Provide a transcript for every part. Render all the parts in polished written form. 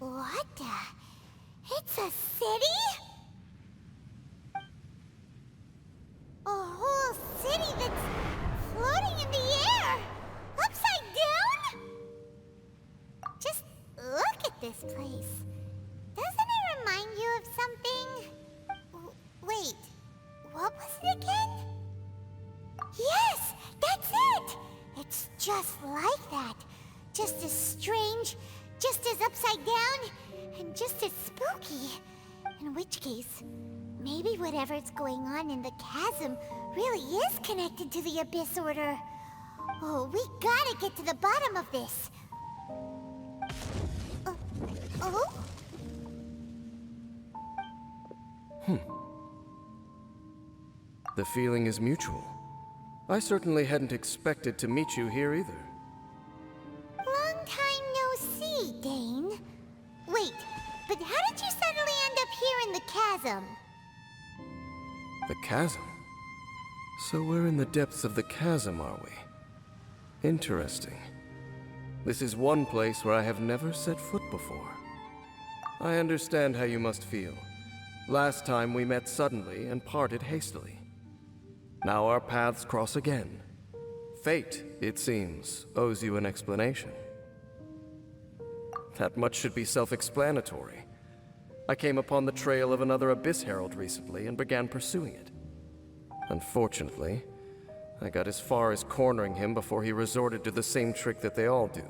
What the? It's a city? A whole city that's floating in the air! Upside down? Just look at this place. Doesn't it remind you of something? Wait, what was it again? Yes, that's it! It's just like that. Just as strange, just as upside down, and just as spooky. In which case, maybe whatever's going on in the chasm really is connected to the Abyss Order. Oh, we gotta get to the bottom of this. Oh? The feeling is mutual. I certainly hadn't expected to meet you here either. Long time no see, Dain. Wait, but how did you suddenly end up here in the chasm? The chasm? So we're in the depths of the chasm, are we? Interesting. This is one place where I have never set foot before. I understand how you must feel. Last time we met suddenly and parted hastily. Now our paths cross again. Fate, it seems, owes you an explanation. That much should be self-explanatory. I came upon the trail of another Abyss Herald recently and began pursuing it. Unfortunately, I got as far as cornering him before he resorted to the same trick that they all do.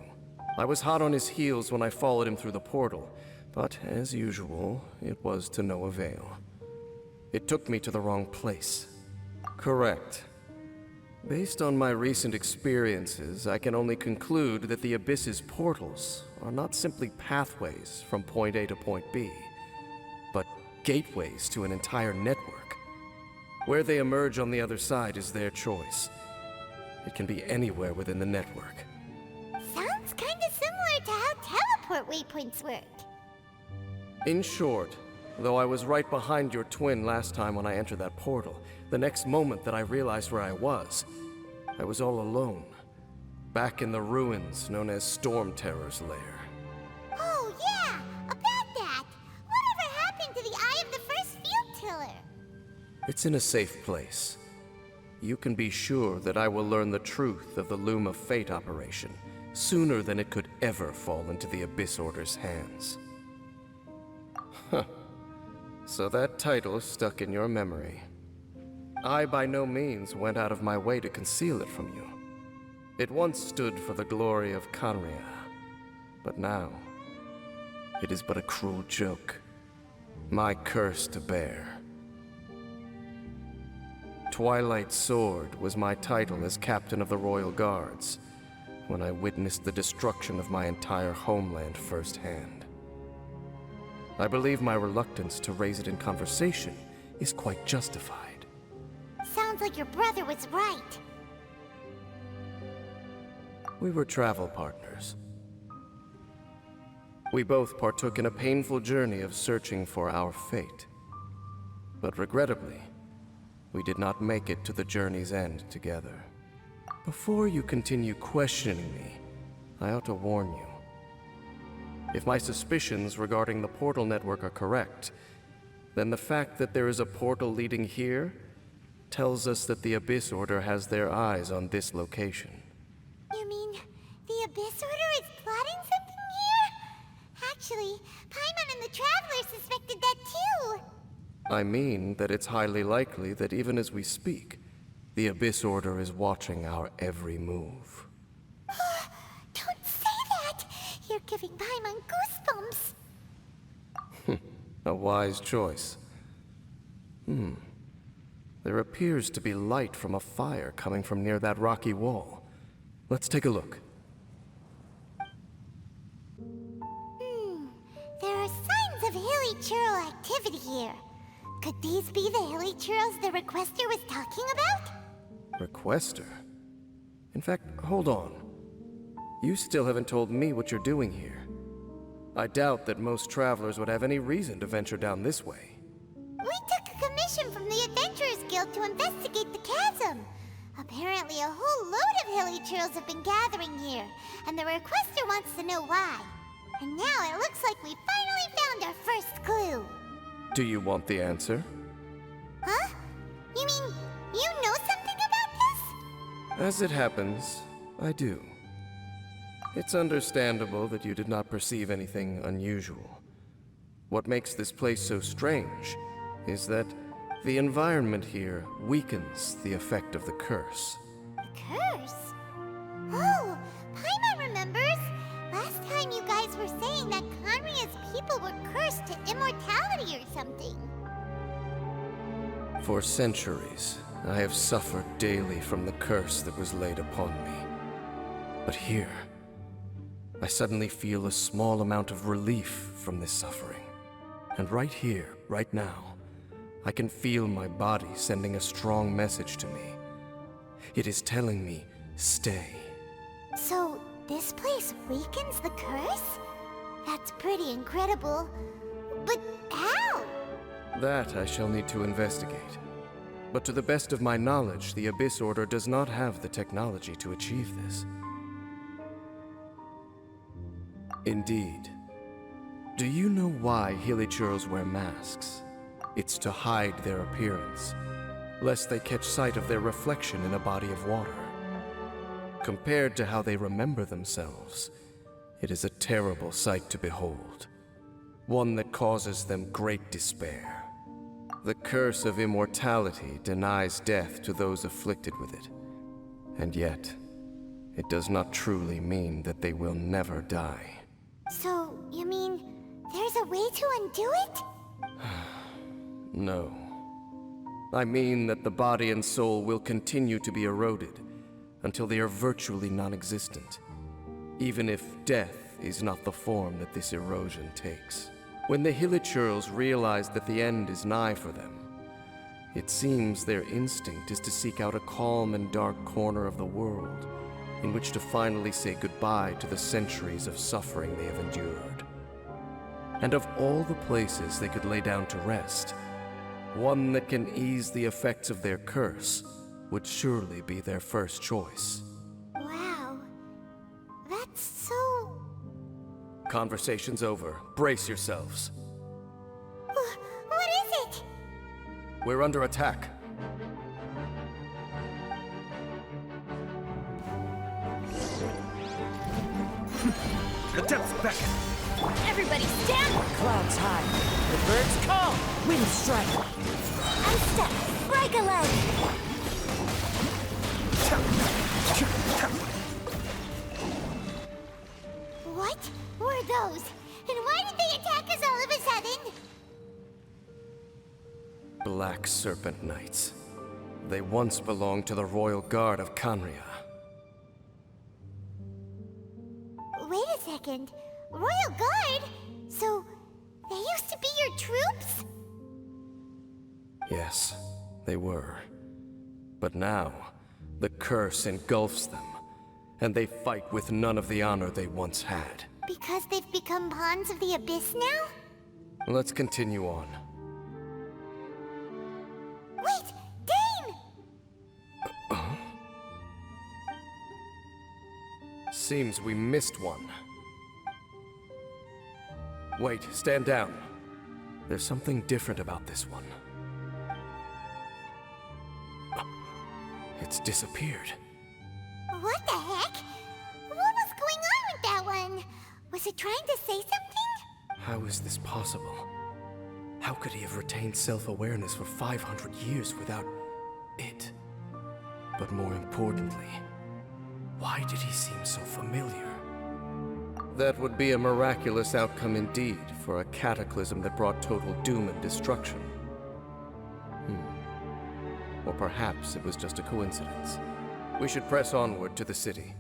I was hot on his heels when I followed him through the portal, but as usual, it was to no avail. It took me to the wrong place. Correct. Based on my recent experiences, I can only conclude that the Abyss's portals are not simply pathways from point A to point B, but gateways to an entire network. Where they emerge on the other side is their choice. It can be anywhere within the network. Sounds kinda similar to how teleport waypoints work. In short, though I was right behind your twin last time when I entered that portal, the next moment that I realized where I was all alone, back in the ruins known as Storm Terror's lair. Oh yeah, about that! Whatever happened to the Eye of the First Field Tiller? It's in a safe place. You can be sure that I will learn the truth of the Loom of Fate operation sooner than it could ever fall into the Abyss Order's hands. Huh. So that title stuck in your memory. I by no means went out of my way to conceal it from you. It once stood for the glory of Kanria, but now it is but a cruel joke. My curse to bear. Twilight Sword was my title as captain of the Royal Guards when I witnessed the destruction of my entire homeland firsthand. I believe my reluctance to raise it in conversation is quite justified. Sounds like your brother was right. We were travel partners. We both partook in a painful journey of searching for our fate. But regrettably, we did not make it to the journey's end together. Before you continue questioning me, I ought to warn you. If my suspicions regarding the portal network are correct, then the fact that there is a portal leading here tells us that the Abyss Order has their eyes on this location. You mean the Abyss Order is plotting something here? Actually, Paimon and the Traveler suspected that too. I mean that it's highly likely that even as we speak, the Abyss Order is watching our every move. Don't say that! You're giving Paimon goosebumps. A wise choice. There appears to be light from a fire coming from near that rocky wall. Let's take a look. There are signs of hilly churl activity here. Could these be the hilly churls the Requester was talking about? Requester? In fact, hold on. You still haven't told me what you're doing here. I doubt that most travelers would have any reason to venture down this way. We took a commission from the Adventurers Guild to investigate the chasm. Apparently a whole load of hilly churls have been gathering here, and the Requester wants to know why. And now it looks like we finally found our first clue. Do you want the answer? Huh? You mean you know something about this? As it happens, I do. It's understandable that you did not perceive anything unusual. What makes this place so strange is that the environment here weakens the effect of the curse. Curse? Oh, Paimon remembers. Last time you guys were saying that Conria's people were cursed to immortality or something. For centuries, I have suffered daily from the curse that was laid upon me. But here, I suddenly feel a small amount of relief from this suffering. And right here, right now, I can feel my body sending a strong message to me. It is telling me, stay. So, this place weakens the curse? That's pretty incredible. But how? That I shall need to investigate. But to the best of my knowledge, the Abyss Order does not have the technology to achieve this. Indeed. Do you know why Hilichurls wear masks? It's to hide their appearance, lest they catch sight of their reflection in a body of water. Compared to how they remember themselves, it is a terrible sight to behold. One that causes them great despair. The curse of immortality denies death to those afflicted with it. And yet, it does not truly mean that they will never die. So, you mean there's a way to undo it? No. I mean that the body and soul will continue to be eroded until they are virtually non-existent, even if death is not the form that this erosion takes. When the Hilichurls realize that the end is nigh for them, it seems their instinct is to seek out a calm and dark corner of the world in which to finally say goodbye to the centuries of suffering they have endured. And of all the places they could lay down to rest, one that can ease the effects of their curse would surely be their first choice. Wow. That's so... Conversation's over. Brace yourselves. What is it? We're under attack. The depths beckon. Everybody stand! Clouds high, the birds call, wind strike. Ice step, break a leg. What were those? And why did they attack us all of a sudden? Black Serpent Knights. They once belonged to the Royal Guard of Conria. Wait a second. Royal Guard? So, they used to be your troops? Yes, they were. But now, the curse engulfs them, and they fight with none of the honor they once had. Because they've become pawns of the Abyss now? Let's continue on. Wait! Dain! Seems we missed one. Wait, stand down. There's something different about this one. It's disappeared. What the heck? What was going on with that one? Was it trying to say something? How is this possible? How could he have retained self-awareness for 500 years without it? But more importantly, why did he seem so familiar? That would be a miraculous outcome indeed for a cataclysm that brought total doom and destruction. Or perhaps it was just a coincidence. We should press onward to the city.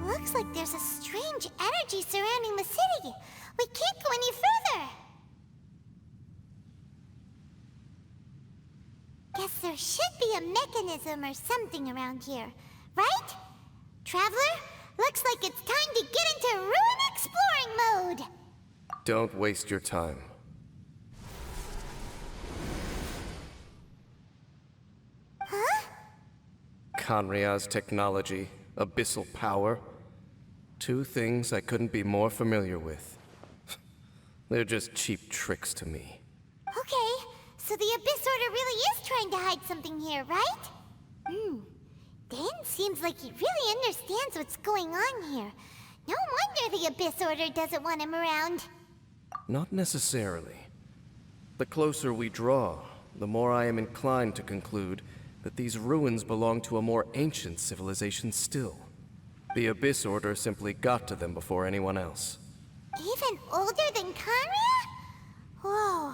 Looks like there's a strange energy surrounding the city. We can't go any further. Guess there should be a mechanism or something around here, right? Traveler, looks like it's time to get into ruin exploring mode. Don't waste your time. Khanria's technology, abyssal power. Two things I couldn't be more familiar with. They're just cheap tricks to me. Okay, so the Abyss Order really is trying to hide something here, right? Dain seems like he really understands what's going on here. No wonder the Abyss Order doesn't want him around. Not necessarily. The closer we draw, the more I am inclined to conclude that these ruins belong to a more ancient civilization still. The Abyss Order simply got to them before anyone else. Even older than Khanria? Whoa,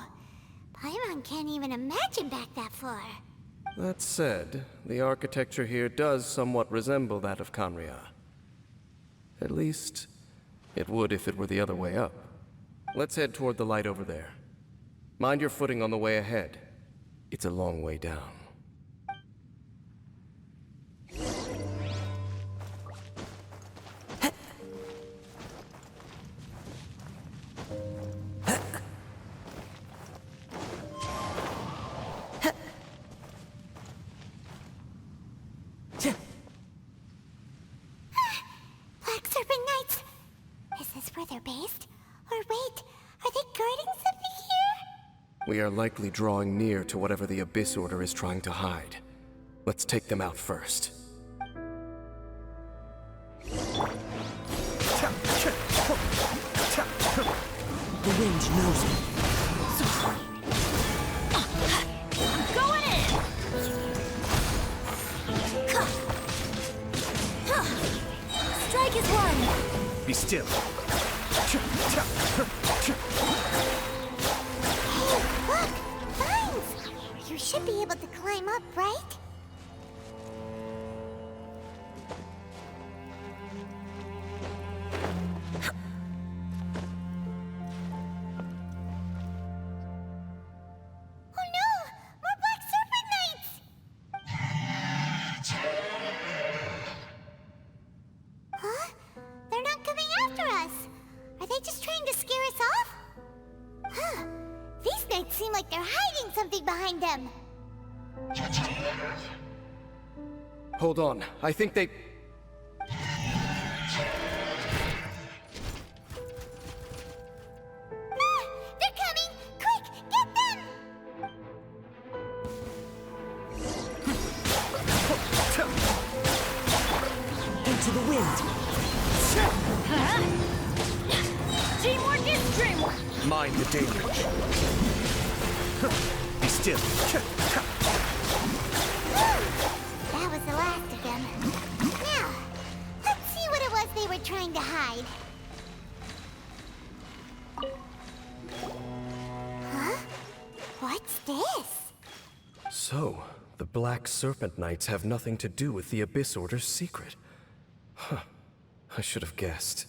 Paimon can't even imagine back that far. That said, the architecture here does somewhat resemble that of Khanria. At least, it would if it were the other way up. Let's head toward the light over there. Mind your footing on the way ahead. It's a long way down. Black Serpent Knights! Is this where they're based? Or wait, are they guarding something here? We are likely drawing near to whatever the Abyss Order is trying to hide. Let's take them out first. The wind knows me. I'm going in! Strike is one! Be still. Hey, look! Vines! You should be able to climb up, right? Oh no! More Black Serpent Knights! Huh? They're not coming after us! Are they just trying to scare us off? Huh. These knights seem like they're hiding something behind them. Hold on, I think they... Ah! They're coming! Quick, get them! Into the wind. Teamwork is dreamwork! Mind the danger. Be still. That was the last of them. Now, let's see what it was they were trying to hide. Huh? What's this? So, the Black Serpent Knights have nothing to do with the Abyss Order's secret. Huh. I should have guessed.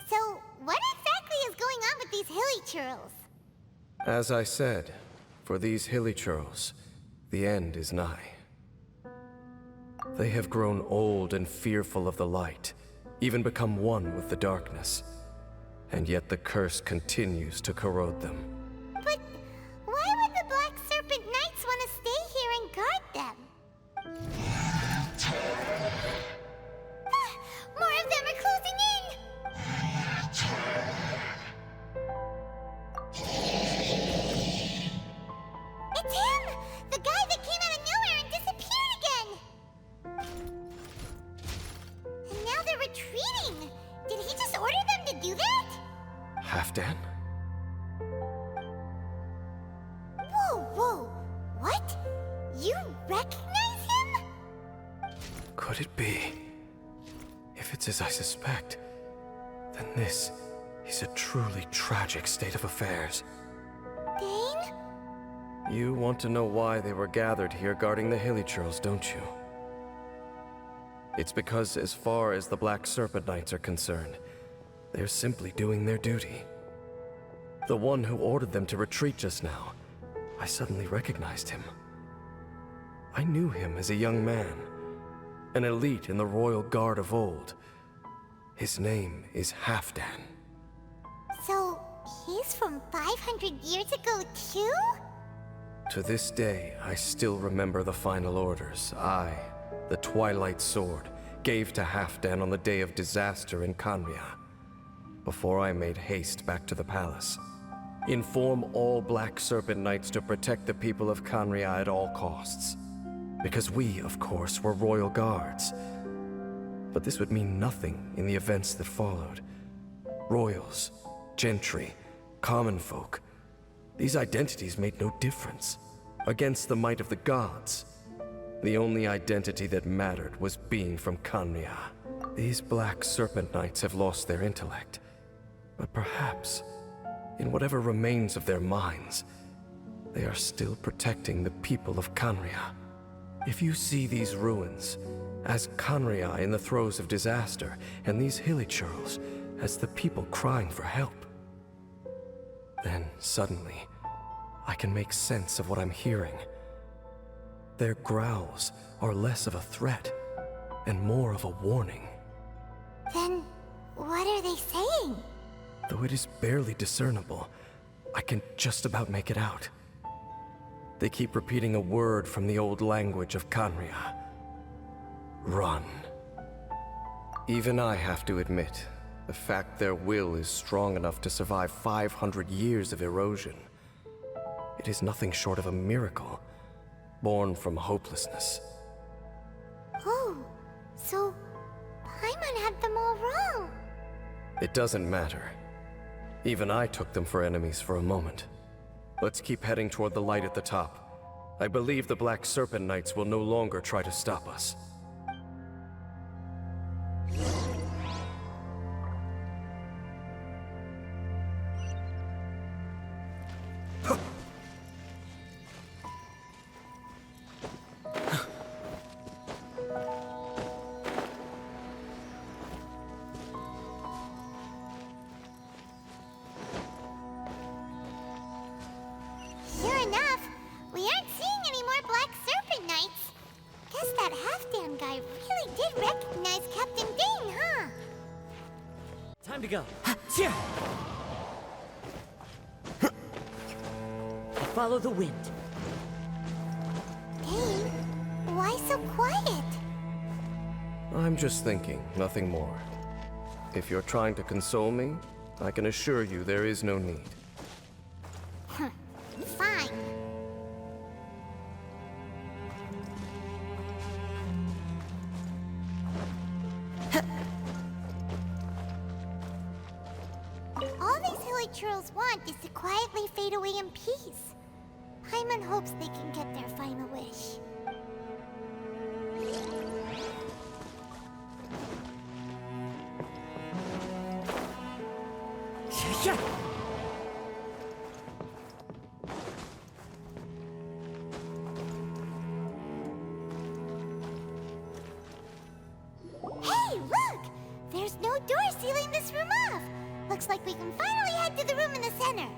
So, what exactly is going on with these hilly churls? As I said, for these hilly churls, the end is nigh. They have grown old and fearful of the light, even become one with the darkness. And yet the curse continues to corrode them. But why would the Black Serpent Knights want to stay here and guard them? Ah, more of them are closing in! It's him! The guy that came out of nowhere and disappeared again! And now they're retreating! Did he just order them to do that? Halfdan? Whoa, whoa! What? You recognize him? Could it be? If it's as I suspect, then this is a truly tragic state of affairs. Dain? You want to know why they were gathered here guarding the hilly churls, don't you? It's because as far as the Black Serpent Knights are concerned, they're simply doing their duty. The one who ordered them to retreat just now, I suddenly recognized him. I knew him as a young man, an elite in the royal guard of old. His name is Halfdan. So, he's from 500 years ago, too? To this day, I still remember the final orders I the Twilight Sword, gave to Halfdan on the day of disaster in Khaenri'ah, before I made haste back to the palace. Inform all Black Serpent Knights to protect the people of Khaenri'ah at all costs. Because we, of course, were royal guards. But this would mean nothing in the events that followed. Royals, gentry, common folk. These identities made no difference. Against the might of the gods, the only identity that mattered was being from Khaenri'ah. These Black Serpent Knights have lost their intellect. But perhaps, in whatever remains of their minds, they are still protecting the people of Khaenri'ah. If you see these ruins as Khaenri'ah in the throes of disaster, and these hilichurls as the people crying for help, then suddenly I can make sense of what I'm hearing. Their growls are less of a threat and more of a warning. Then, what are they saying? Though it is barely discernible, I can just about make it out. They keep repeating a word from the old language of Khaenri'ah. Run. Even I have to admit, the fact their will is strong enough to survive 500 years of erosion. It is nothing short of a miracle, born from hopelessness. Oh, so Paimon had them all wrong. It doesn't matter. Even I took them for enemies for a moment. Let's keep heading toward the light at the top. I believe the Black Serpent Knights will no longer try to stop us. Sure enough, we aren't seeing any more Black Serpent Knights. Guess that Halfdan guy really did recognize Captain Dain, huh? Time to go. Follow the wind. Dain, why so quiet? I'm just thinking, nothing more. If you're trying to console me, I can assure you there is no need. Fine. All these hilichurls want is to quietly fade away in peace. Paimon hopes they can get their final wish. Hey, look! There's no door sealing this room off. Looks like we can finally head to the room in the center.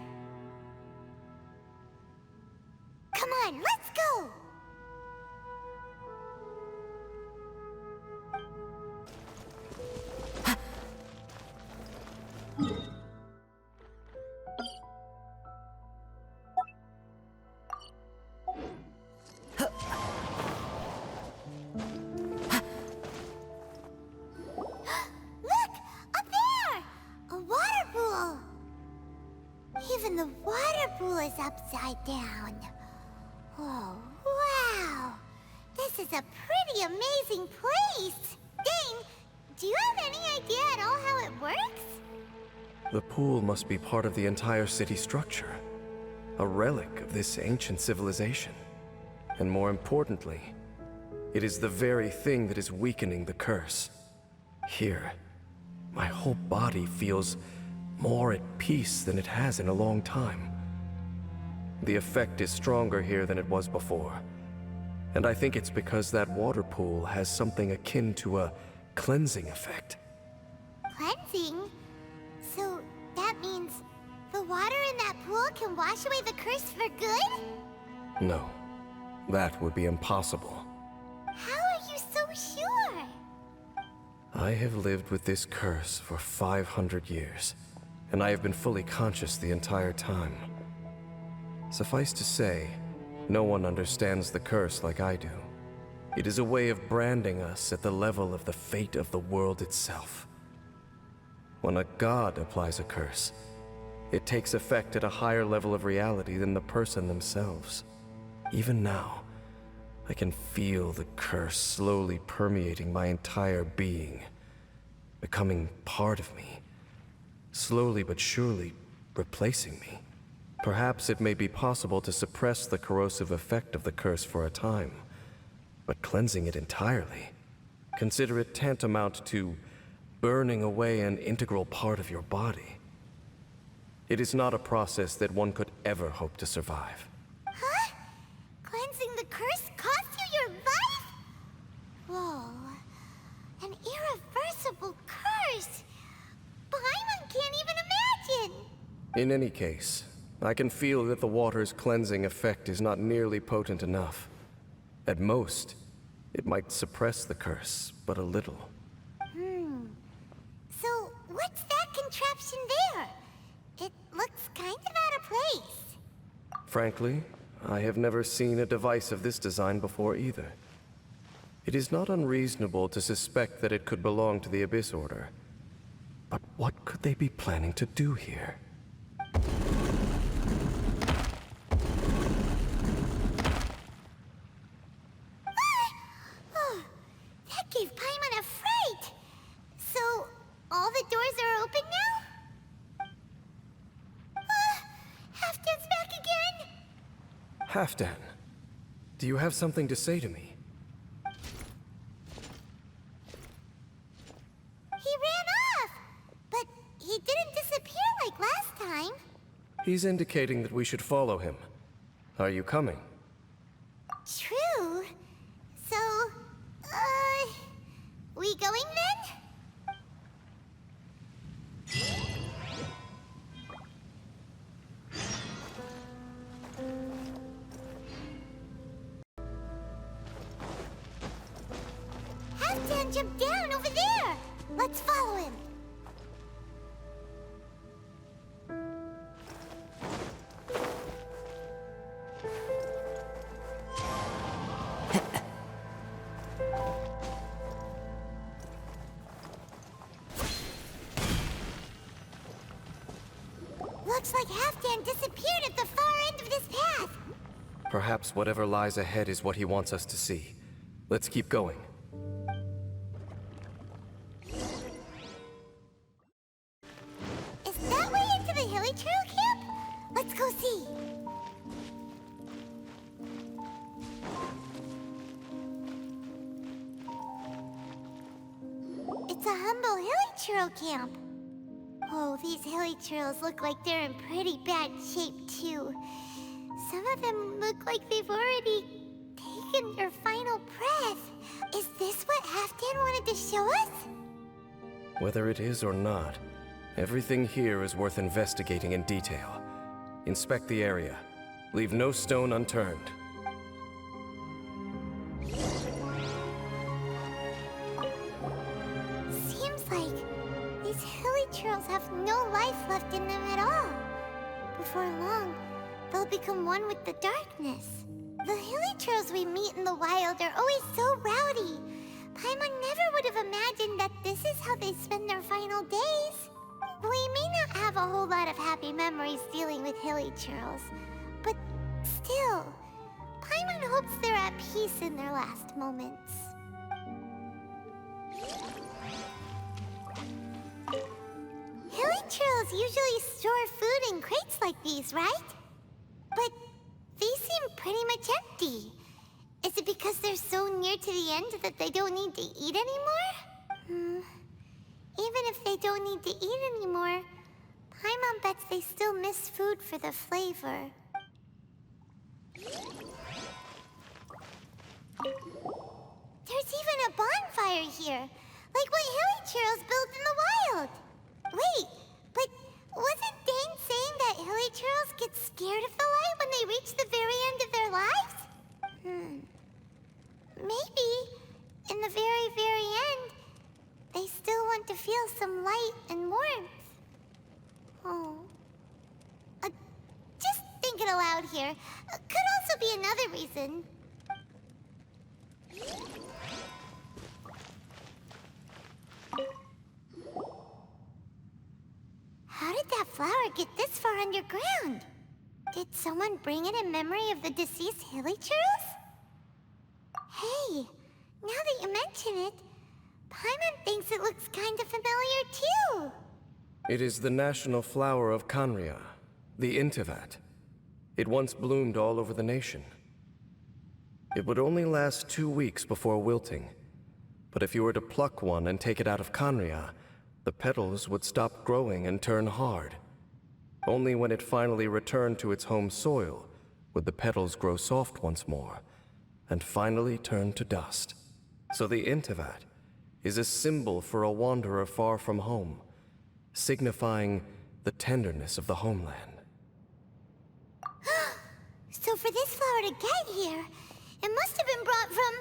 Come on, let's go! Look! Up there! A water pool! Even the water pool is upside down. Oh, wow! This is a pretty amazing place! Dain, do you have any idea at all how it works? The pool must be part of the entire city structure. A relic of this ancient civilization. And more importantly, it is the very thing that is weakening the curse. Here, my whole body feels more at peace than it has in a long time. The effect is stronger here than it was before. And I think it's because that water pool has something akin to a cleansing effect. Cleansing? So that means the water in that pool can wash away the curse for good? No, that would be impossible. How are you so sure? I have lived with this curse for 500 years, and I have been fully conscious the entire time. Suffice to say, no one understands the curse like I do. It is a way of branding us at the level of the fate of the world itself. When a god applies a curse, it takes effect at a higher level of reality than the person themselves. Even now, I can feel the curse slowly permeating my entire being, becoming part of me, slowly but surely replacing me. Perhaps it may be possible to suppress the corrosive effect of the curse for a time, but cleansing it entirely, consider it tantamount to burning away an integral part of your body. It is not a process that one could ever hope to survive. Huh? Cleansing the curse cost you your life? Whoa. An irreversible curse! Paimon can't even imagine! In any case, I can feel that the water's cleansing effect is not nearly potent enough. At most, it might suppress the curse, but a little. So, what's that contraption there? It looks kind of out of place. Frankly, I have never seen a device of this design before either. It is not unreasonable to suspect that it could belong to the Abyss Order. But what could they be planning to do here? Oh, that gave Paimon a fright! So, all the doors are open now? Halfdan's back again! Halfdan, do you have something to say to me? He ran off! But he didn't disappear like last time. He's indicating that we should follow him. Are you coming? True. So, we going then? Halfdan jumped down over there! Let's follow him! Looks like Halfdan disappeared at the far end of this path. Perhaps whatever lies ahead is what he wants us to see. Let's keep going. Is that way into the Hilly Trail camp? Let's go see. It's a humble Hilly Trail camp. Oh, these Hilly Trails look like they're in pretty bad shape, too. Some of them look like they've already taken their final breath. Is this what Halfdan wanted to show us? Whether it is or not, everything here is worth investigating in detail. Inspect the area. Leave no stone unturned. Seems like these Hilly Trails have no life left in them at all. Before long, they'll become one with the darkness. The Hilly Trails we meet in the wild are always so rowdy. Paimon never would have imagined that this is how they spend their final days. We may not have a whole lot of happy memories dealing with Hilly Trails, but still, Paimon hopes they're at peace in their last moments. Hilly Trails usually store food in crates like these, right? But these seem pretty much empty. Is it because they're so near to the end that they don't need to eat anymore? Even if they don't need to eat anymore, Paimon bets they still miss food for the flavor. There's even a bonfire here, like what Hilly Trails built in the wild. Wait, but wasn't Dain saying that Hilly Trails get scared of the light when they reach the very end of their lives? Maybe, in the very, very end, they still want to feel some light and warmth. Oh. Just thinking aloud here. Could also be another reason. How did that flower get this far underground? Did someone bring it in memory of the deceased Hilichurls? Hey, now that you mention it, Paimon thinks it looks kinda familiar too. It is the national flower of Khaenri'ah, the Intivat. It once bloomed all over the nation. It would only last 2 weeks before wilting. But if you were to pluck one and take it out of Khaenri'ah, the petals would stop growing and turn hard. Only when it finally returned to its home soil would the petals grow soft once more, and finally turn to dust. So the Intivat is a symbol for a wanderer far from home, signifying the tenderness of the homeland. So for this flower to get here, it must have been brought from...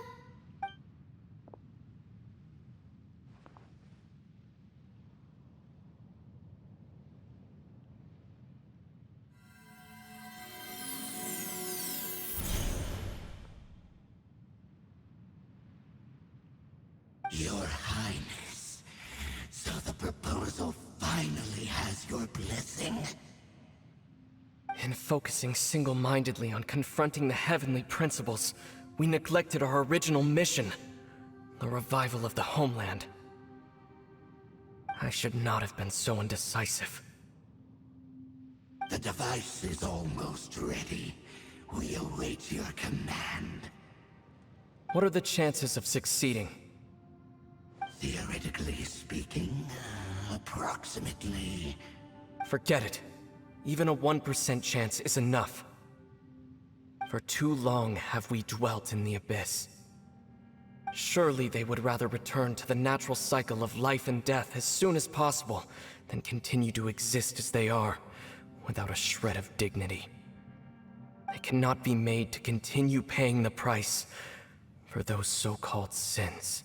Your Highness, so the proposal finally has your blessing? In focusing single-mindedly on confronting the heavenly principles, we neglected our original mission, the revival of the homeland. I should not have been so indecisive. The device is almost ready. We await your command. What are the chances of succeeding? Theoretically speaking, approximately. Forget it. Even a 1% chance is enough. For too long have we dwelt in the abyss. Surely they would rather return to the natural cycle of life and death as soon as possible than continue to exist as they are, without a shred of dignity. They cannot be made to continue paying the price for those so-called sins.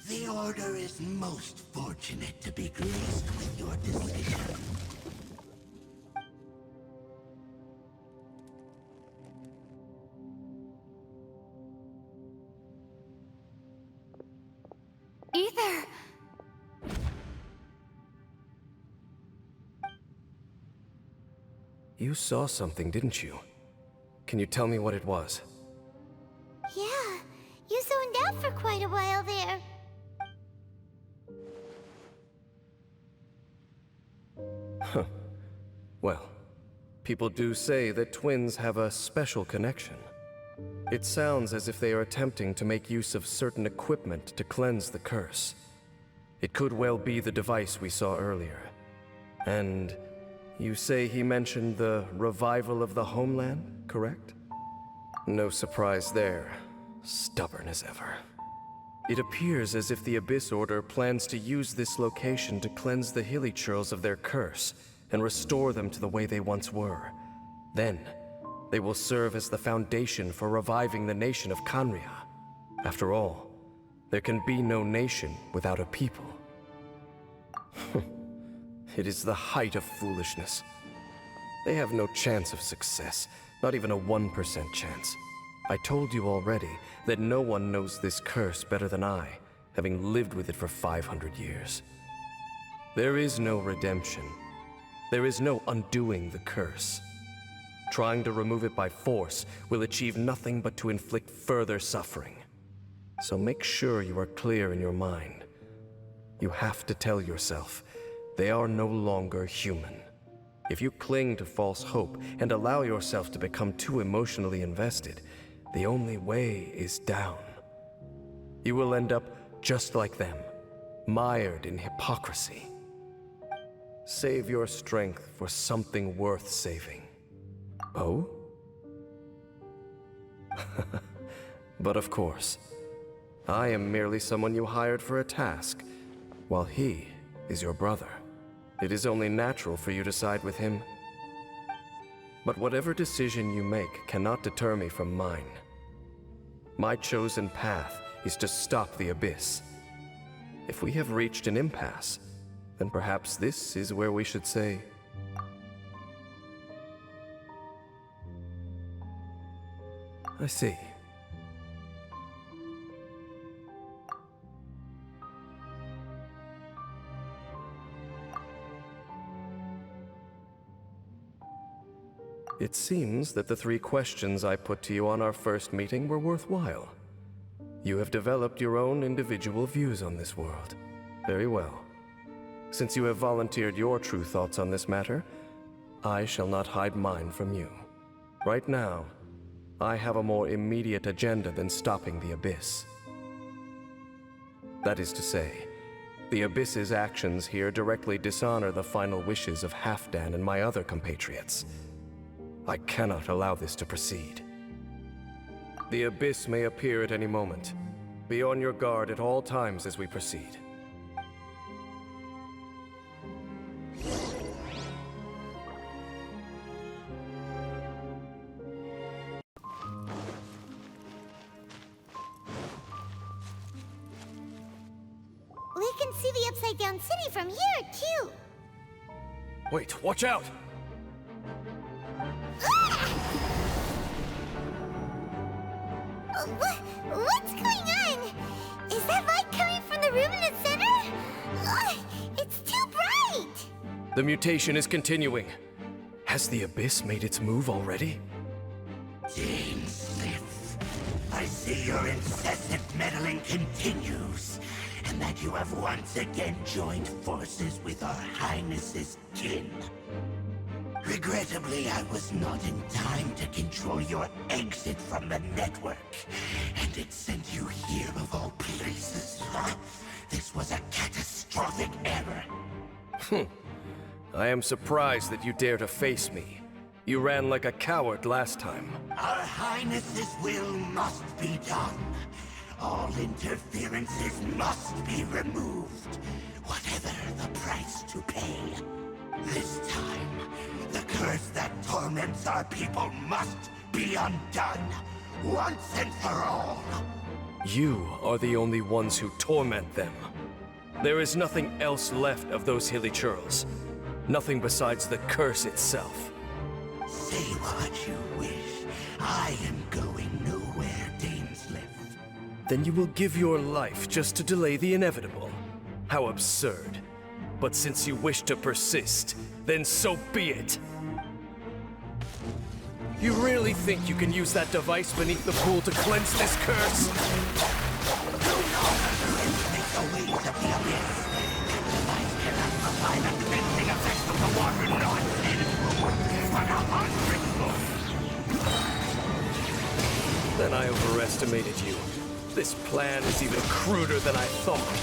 The Order is most fortunate to be graced with your decision. Ether! You saw something, didn't you? Can you tell me what it was? Yeah, you zoned out for quite a while there. Huh. Well, people do say that twins have a special connection. It sounds as if they are attempting to make use of certain equipment to cleanse the curse. It could well be the device we saw earlier. And you say he mentioned the revival of the homeland, correct? No surprise there. Stubborn as ever. It appears as if the Abyss Order plans to use this location to cleanse the Hilichurls of their curse and restore them to the way they once were. Then, they will serve as the foundation for reviving the nation of Khaenri'ah. After all, there can be no nation without a people. It is the height of foolishness. They have no chance of success, not even a 1% chance. I told you already that no one knows this curse better than I, having lived with it for 500 years. There is no redemption. There is no undoing the curse. Trying to remove it by force will achieve nothing but to inflict further suffering. So make sure you are clear in your mind. You have to tell yourself, they are no longer human. If you cling to false hope and allow yourself to become too emotionally invested, the only way is down. You will end up just like them, mired in hypocrisy. Save your strength for something worth saving. Oh? But of course, I am merely someone you hired for a task, while he is your brother. It is only natural for you to side with him. But whatever decision you make cannot deter me from mine. My chosen path is to stop the Abyss. If we have reached an impasse, then perhaps this is where we should say... I see. It seems that the 3 questions I put to you on our first meeting were worthwhile. You have developed your own individual views on this world. Very well. Since you have volunteered your true thoughts on this matter, I shall not hide mine from you. Right now, I have a more immediate agenda than stopping the Abyss. That is to say, the Abyss's actions here directly dishonor the final wishes of Halfdan and my other compatriots. I cannot allow this to proceed. The Abyss may appear at any moment. Be on your guard at all times as we proceed. We can see the Upside Down City from here, too. Wait, watch out! What's going on? Is that light coming from the room in the center? It's too bright! The mutation is continuing. Has the Abyss made its move already? Dainsleif, I see your incessant meddling continues, and that you have once again joined forces with our Highness's kin. Regrettably, I was not in time to control your exit from the network, and it sent you here of all places. This was a catastrophic error. I am surprised that you dare to face me. You ran like a coward last time. Our Highness's will must be done. All interferences must be removed, whatever the price to pay. This time, the curse that torments our people must be undone, once and for all. You are the only ones who torment them. There is nothing else left of those hilly churls. Nothing besides the curse itself. Say what you wish. I am going nowhere, Dainsleif. Then you will give your life just to delay the inevitable. How absurd. But since you wish to persist, then so be it. You really think you can use that device beneath the pool to cleanse this curse? Do not underestimate the ways of the Abyss. That device cannot provide the cleansing effect of the water nonsense. But a hundredfold. Then I overestimated you. This plan is even cruder than I thought.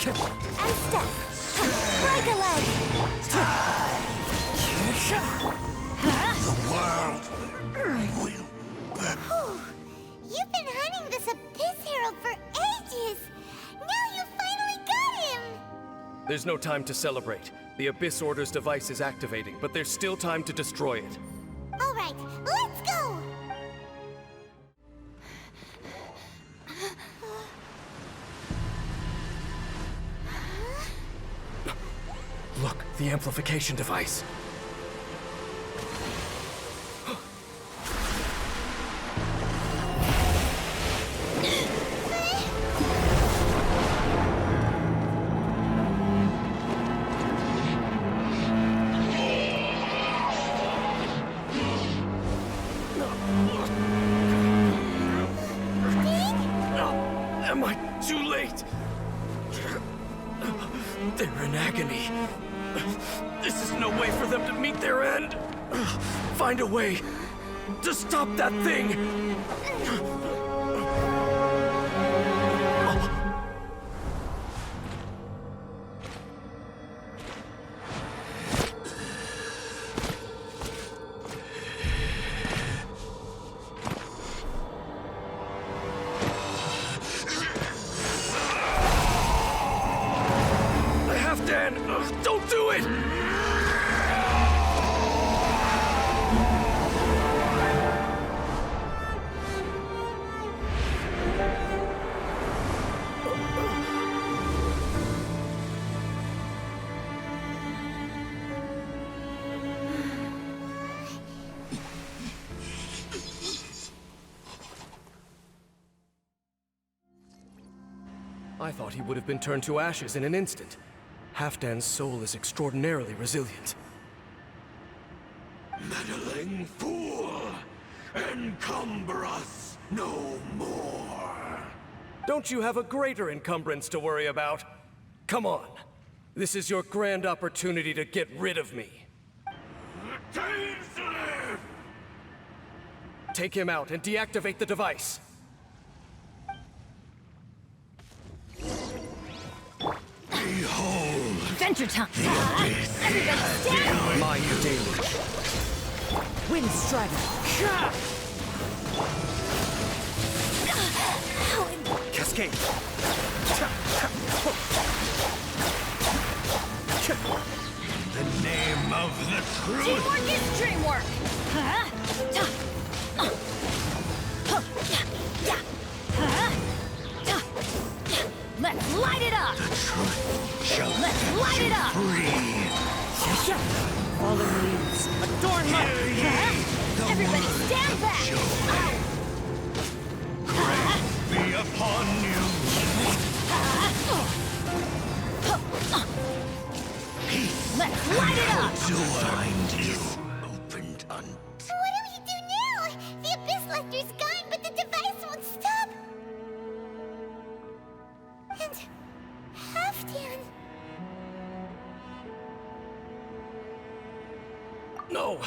And step. Break a leg. The world will burn. You've been hunting this Abyss Herald for ages! Now you finally got him! There's no time to celebrate. The Abyss Order's device is activating, but there's still time to destroy it. Alright, let's go! Look, the amplification device. Am I too late? They're in agony. This is no way for them to meet their end. Find a way to stop that thing. Halfdan, don't do it! I thought he would have been turned to ashes in an instant. Halfdan's soul is extraordinarily resilient. Meddling fool! Encumber us no more! Don't you have a greater encumbrance to worry about? Come on. This is your grand opportunity to get rid of me. Dainsleif! Take him out and deactivate the device. Behold! Adventure time! Everybody stand! Mind deluge. Wind strider. Cascade. The name of the truth! Teamwork is dreamwork! Let's light it up! The truth shall Let's light it up! free! Fallen leaves. Adorn my... Everybody stand back! Be upon you! Let's light it up! Find you, opened on. What do we do now? The Abyss Lecter's gone, but the device won't stop. And Halfdan. No!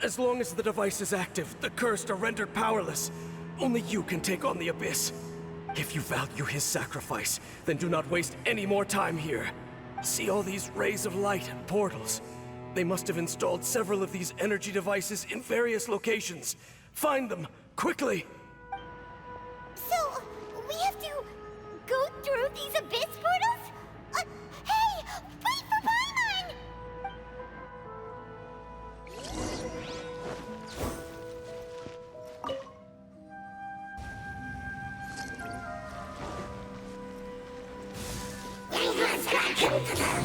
As long as the device is active, the cursed are rendered powerless. Only you can take on the Abyss. If you value his sacrifice, then do not waste any more time here. See all these rays of light and portals? They must have installed several of these energy devices in various locations. Find them, quickly! So, we have to go through these Abyss portals? Hey! Wait for Paimon!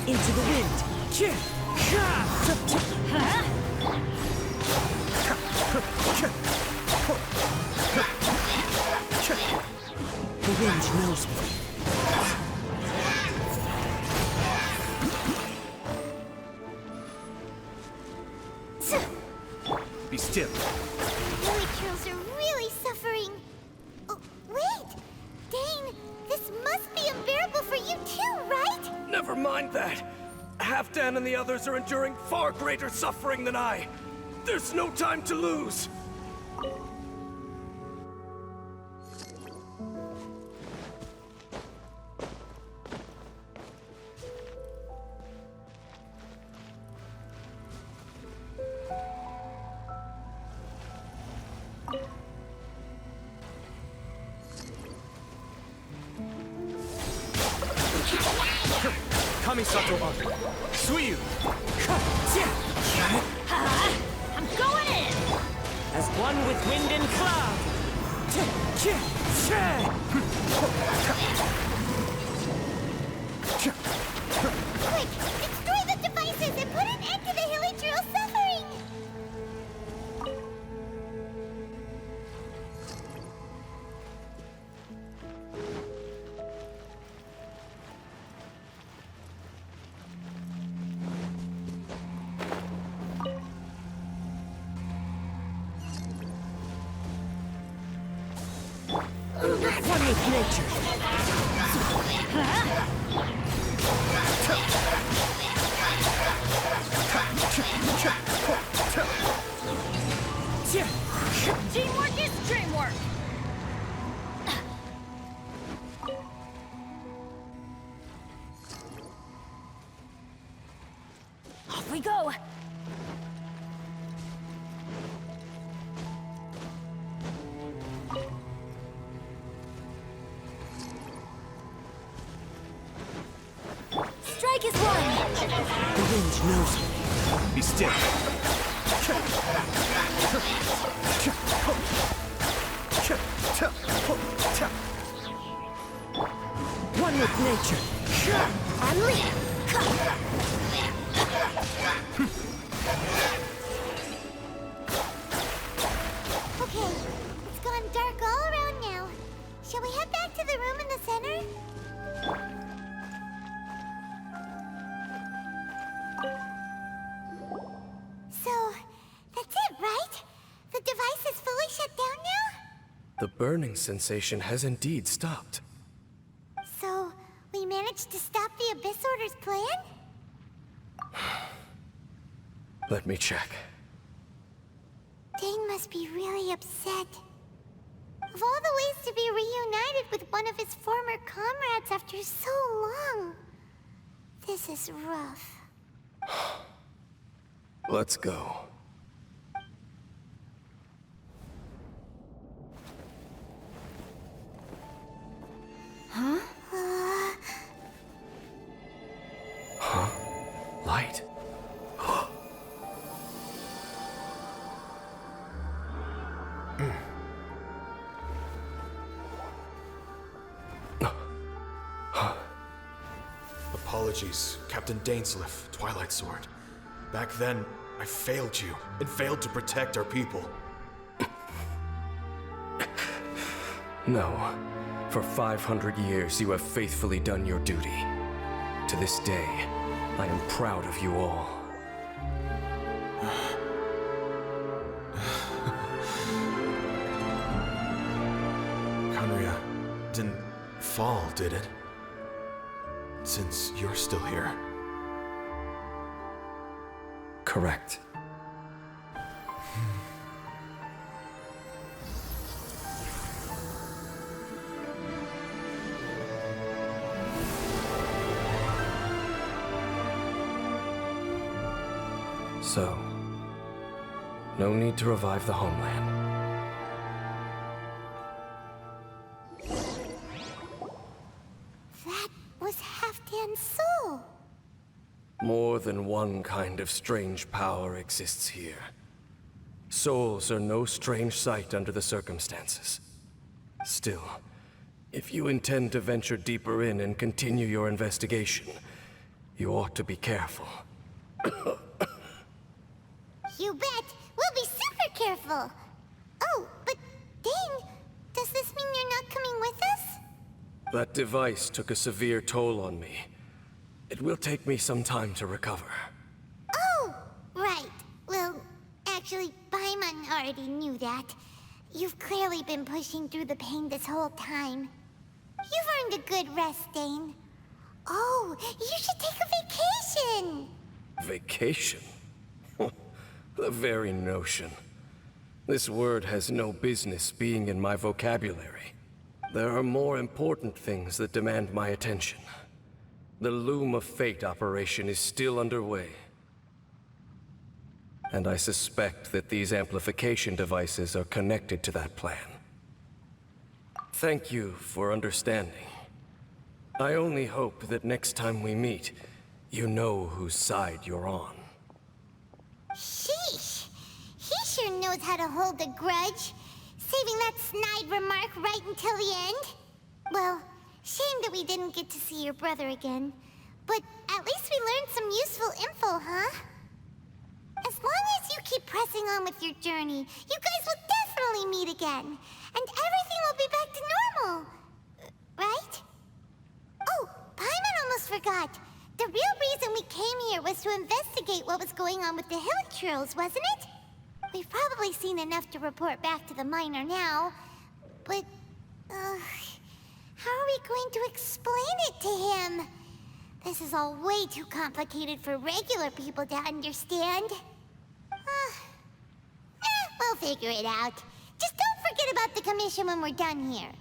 Into the wind. The wind knows me. Be still. Villagers are really suffering. Oh, wait! Dain, this must be unbearable for you too, right? Never mind that. Halfdan and the others are enduring far greater suffering than I. There's no time to lose. Kamisato Archon. Suiyu. I'm going in! As one with wind and cloud. Quick! Destroy the devices and put an end to the Hilichurl suffering! One with nature. Teamwork is dreamwork! Off we go! Strike is one! The wind knows me. Be still. One with nature. Unleash! Okay, it's gone dark all around now. Shall we head back to the room in the center? The burning sensation has indeed stopped. So, we managed to stop the Abyss Order's plan? Let me check. Dain must be really upset. Of all the ways to be reunited with one of his former comrades after so long, this is rough. Let's go. Huh? Huh? Light. Apologies, Captain Dainsleif, Twilight Sword. Back then, I failed you, and failed to protect our people. No. For 500 years, you have faithfully done your duty. To this day, I am proud of you all. Khaenri'ah didn't fall, did it? Since you're still here. Correct. So, no need to revive the homeland. That was Halfdan's soul. More than one kind of strange power exists here. Souls are no strange sight under the circumstances. Still, if you intend to venture deeper in and continue your investigation, you ought to be careful. You bet! We'll be super careful! Oh, but Dain, does this mean you're not coming with us? That device took a severe toll on me. It will take me some time to recover. Oh, right. Well, actually, Paimon already knew that. You've clearly been pushing through the pain this whole time. You've earned a good rest, Dain. Oh, you should take a vacation! Vacation? The very notion. This word has no business being in my vocabulary. There are more important things that demand my attention. The Loom of Fate operation is still underway. And I suspect that these amplification devices are connected to that plan. Thank you for understanding. I only hope that next time we meet, you know whose side you're on. Sheesh! He sure knows how to hold a grudge, saving that snide remark right until the end. Well, shame that we didn't get to see your brother again. But at least we learned some useful info, huh? As long as you keep pressing on with your journey, you guys will definitely meet again. And everything will be back to normal. Right? Oh, Paimon almost forgot. The real reason we came here was to investigate what was going on with the hill trolls, wasn't it? We've probably seen enough to report back to the miner now. But, how are we going to explain it to him? This is all way too complicated for regular people to understand. We'll figure it out. Just don't forget about the commission when we're done here.